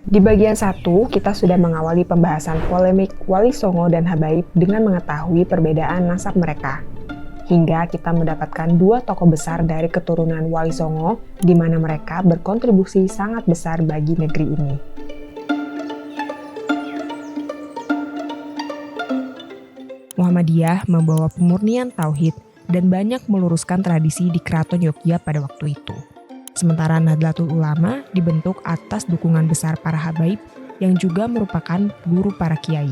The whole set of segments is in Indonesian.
Di bagian 1, kita sudah mengawali pembahasan polemik Wali Songo dan Habaib dengan mengetahui perbedaan nasab mereka. Hingga kita mendapatkan dua tokoh besar dari keturunan Wali Songo, di mana mereka berkontribusi sangat besar bagi negeri ini. Muhammadiyah membawa pemurnian tauhid dan banyak meluruskan tradisi di Keraton Yogyakarta pada waktu itu. Sementara Nahdlatul Ulama dibentuk atas dukungan besar para habaib yang juga merupakan guru para kiai.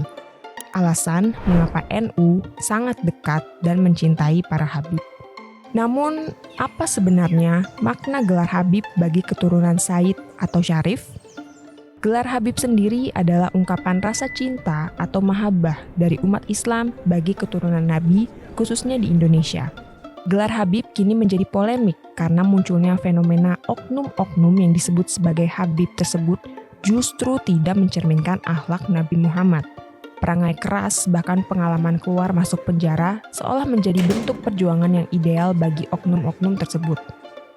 Alasan mengapa NU sangat dekat dan mencintai para habib. Namun, apa sebenarnya makna gelar habib bagi keturunan Said atau Syarif? Gelar habib sendiri adalah ungkapan rasa cinta atau mahabbah dari umat Islam bagi keturunan Nabi, khususnya di Indonesia. Gelar habib kini menjadi polemik karena munculnya fenomena oknum-oknum yang disebut sebagai habib tersebut justru tidak mencerminkan akhlak Nabi Muhammad. Perangai keras bahkan pengalaman keluar masuk penjara seolah menjadi bentuk perjuangan yang ideal bagi oknum-oknum tersebut.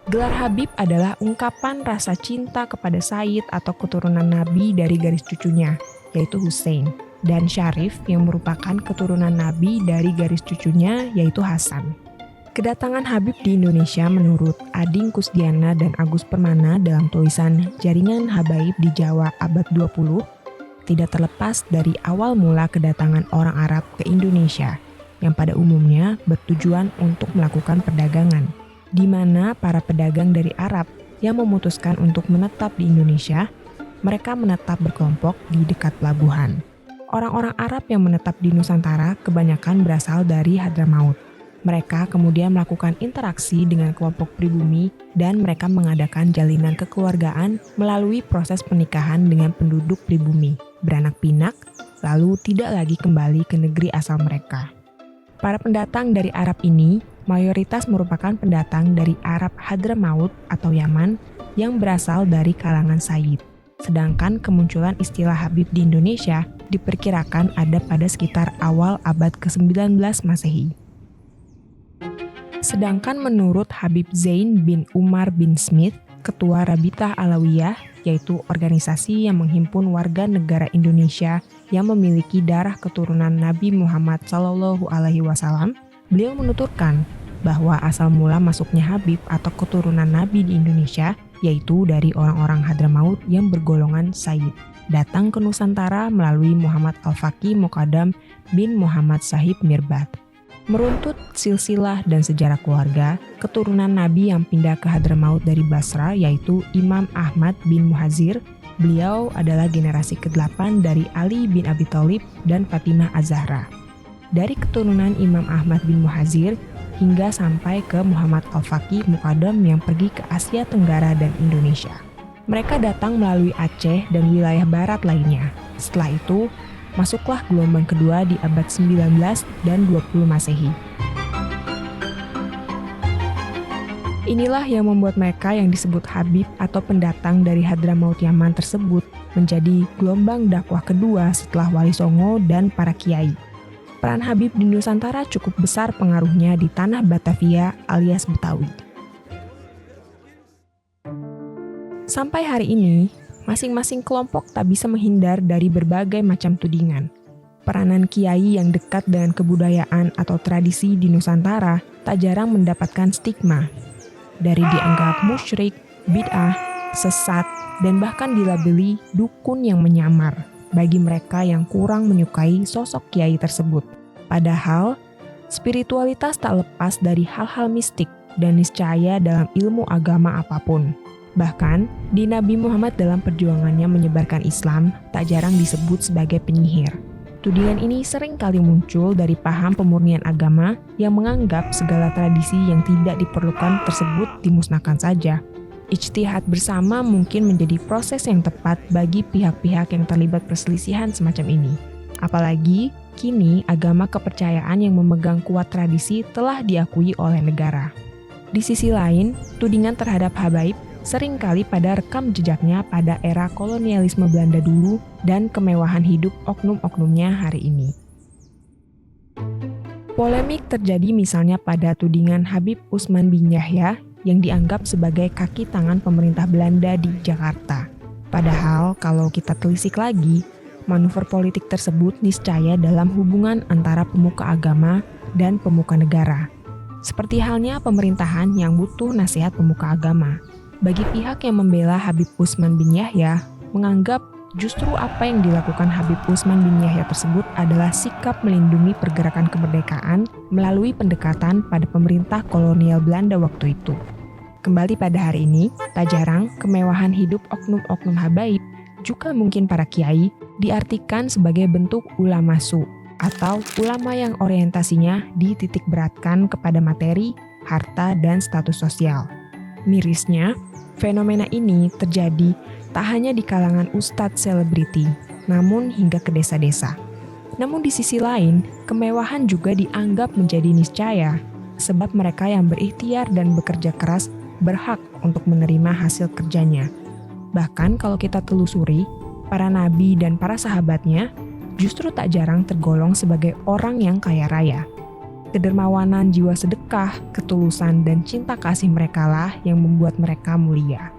Gelar habib adalah ungkapan rasa cinta kepada Said atau keturunan Nabi dari garis cucunya, yaitu Hussein, dan Syarif yang merupakan keturunan Nabi dari garis cucunya, yaitu Hasan. Kedatangan Habib di Indonesia menurut Ading Kusdiana dan Agus Permana dalam tulisan Jaringan Habaib di Jawa abad 20 tidak terlepas dari awal mula kedatangan orang Arab ke Indonesia yang pada umumnya bertujuan untuk melakukan perdagangan, di mana para pedagang dari Arab yang memutuskan untuk menetap di Indonesia, mereka menetap berkelompok di dekat pelabuhan. Orang-orang Arab yang menetap di Nusantara kebanyakan berasal dari Hadramaut. Mereka kemudian melakukan interaksi dengan kelompok pribumi dan mereka mengadakan jalinan kekeluargaan melalui proses pernikahan dengan penduduk pribumi, beranak pinak, lalu tidak lagi kembali ke negeri asal mereka. Para pendatang dari Arab ini mayoritas merupakan pendatang dari Arab Hadramaut atau Yaman yang berasal dari kalangan Sayyid. Sedangkan kemunculan istilah Habib di Indonesia diperkirakan ada pada sekitar awal abad ke-19 Masehi. Sedangkan menurut Habib Zain bin Umar bin Smith, Ketua Rabitah Alawiyah, yaitu organisasi yang menghimpun warga negara Indonesia yang memiliki darah keturunan Nabi Muhammad SAW, beliau menuturkan bahwa asal mula masuknya Habib atau keturunan Nabi di Indonesia yaitu dari orang-orang Hadramaut yang bergolongan Sayyid, datang ke Nusantara melalui Muhammad Al-Faqih Muqaddam bin Muhammad Sahib Mirbad. Meruntut silsilah dan sejarah keluarga, keturunan Nabi yang pindah ke Hadramaut dari Basra yaitu Imam Ahmad bin Muhazir. Beliau adalah generasi ke-8 dari Ali bin Abi Thalib dan Fatimah Az-Zahra. Dari keturunan Imam Ahmad bin Muhazir hingga sampai ke Muhammad Al-Faqih Muqaddam yang pergi ke Asia Tenggara dan Indonesia. Mereka datang melalui Aceh dan wilayah barat lainnya. Setelah itu, masuklah gelombang kedua di abad 19 dan 20 Masehi. Inilah yang membuat mereka yang disebut Habib atau pendatang dari Hadramaut Yaman tersebut menjadi gelombang dakwah kedua setelah Wali Songo dan para kiai. Peran Habib di Nusantara cukup besar pengaruhnya di tanah Batavia alias Betawi. Sampai hari ini, masing-masing kelompok tak bisa menghindar dari berbagai macam tudingan. Peranan kiai yang dekat dengan kebudayaan atau tradisi di Nusantara tak jarang mendapatkan stigma. Dari dianggap musyrik, bid'ah, sesat, dan bahkan dilabeli dukun yang menyamar bagi mereka yang kurang menyukai sosok kiai tersebut. Padahal, spiritualitas tak lepas dari hal-hal mistik dan niscaya dalam ilmu agama apapun. Bahkan, di Nabi Muhammad dalam perjuangannya menyebarkan Islam tak jarang disebut sebagai penyihir. Tudingan ini sering kali muncul dari paham pemurnian agama yang menganggap segala tradisi yang tidak diperlukan tersebut dimusnahkan saja. Ijtihad bersama mungkin menjadi proses yang tepat bagi pihak-pihak yang terlibat perselisihan semacam ini. Apalagi, kini agama kepercayaan yang memegang kuat tradisi telah diakui oleh negara. Di sisi lain, tudingan terhadap habaib seringkali pada rekam jejaknya pada era kolonialisme Belanda dulu dan kemewahan hidup oknum-oknumnya hari ini. Polemik terjadi misalnya pada tudingan Habib Usman bin Yahya yang dianggap sebagai kaki tangan pemerintah Belanda di Jakarta. Padahal kalau kita telisik lagi, manuver politik tersebut niscaya dalam hubungan antara pemuka agama dan pemuka negara. Seperti halnya pemerintahan yang butuh nasihat pemuka agama. Bagi pihak yang membela Habib Utsman bin Yahya, menganggap justru apa yang dilakukan Habib Utsman bin Yahya tersebut adalah sikap melindungi pergerakan kemerdekaan melalui pendekatan pada pemerintah kolonial Belanda waktu itu. Kembali pada hari ini, tak jarang kemewahan hidup oknum-oknum habaib, juga mungkin para kiai, diartikan sebagai bentuk ulama su, atau ulama yang orientasinya dititik beratkan kepada materi, harta, dan status sosial. Mirisnya, fenomena ini terjadi tak hanya di kalangan ustadz selebriti, namun hingga ke desa-desa. Namun di sisi lain, kemewahan juga dianggap menjadi niscaya, sebab mereka yang berikhtiar dan bekerja keras berhak untuk menerima hasil kerjanya. Bahkan kalau kita telusuri, para nabi dan para sahabatnya justru tak jarang tergolong sebagai orang yang kaya raya. Kedermawanan jiwa sedekah, ketulusan, dan cinta kasih merekalah yang membuat mereka mulia.